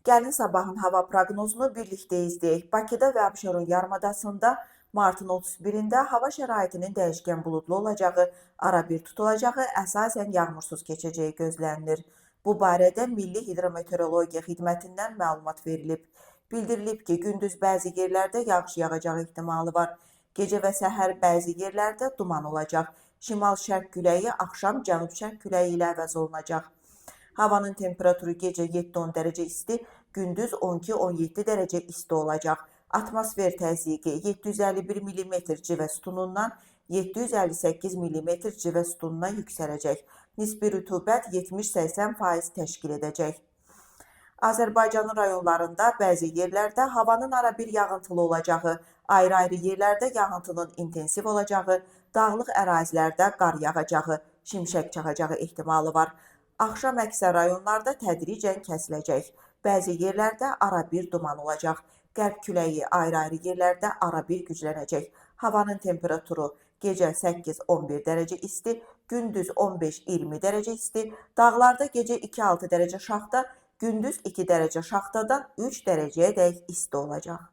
Gəlin sabahın hava proqnozunu birlikdə izləyək. Bakıda və Abşeron yarımadasında martın 31-də hava şəraitinin dəyişkən buludlu olacağı, arabir tutulacağı, əsasən yağmursuz keçəcəyi gözlənilir. Bu barədə Milli Hidrometeorologiya Xidmətindən məlumat verilib. Bildirilib ki, gündüz bəzi yerlərdə yağış yağacağı ehtimalı var. Gecə və səhər bəzi yerlərdə duman olacaq. Şimal-şərq küləyi axşam cənub-şərq küləyi ilə əvəz olunacaq. Havanın temperaturu gecə 7-10 dərəcə isti, gündüz 12-17 dərəcə isti olacaq. Atmosfer təzyiqi 751 mm civə sütunundan 758 mm civə sütununa yüksələcək. Nisbi rütubət 70-80% təşkil edəcək. Azərbaycanın rayonlarında bəzi yerlərdə havanın arabir yağıntılı olacağı, ayrı-ayrı yerlərdə yağıntının intensiv olacağı, dağlıq ərazilərdə qar yağacağı, şimşək çaxacağı ehtimalı var. Axşam əksər rayonlarda tədricən kəsiləcək. Bəzi yerlərdə arabir duman olacaq. Qərb küləyi ayrı-ayrı yerlərdə arabir güclənəcək. Havanın temperaturu gecə 8-11 dərəcə isti, gündüz 15-20 dərəcə isti, dağlarda gecə 2-6 dərəcə şaxta, gündüz 2 dərəcə şaxtadan 3 dərəcəyədək isti olacaq.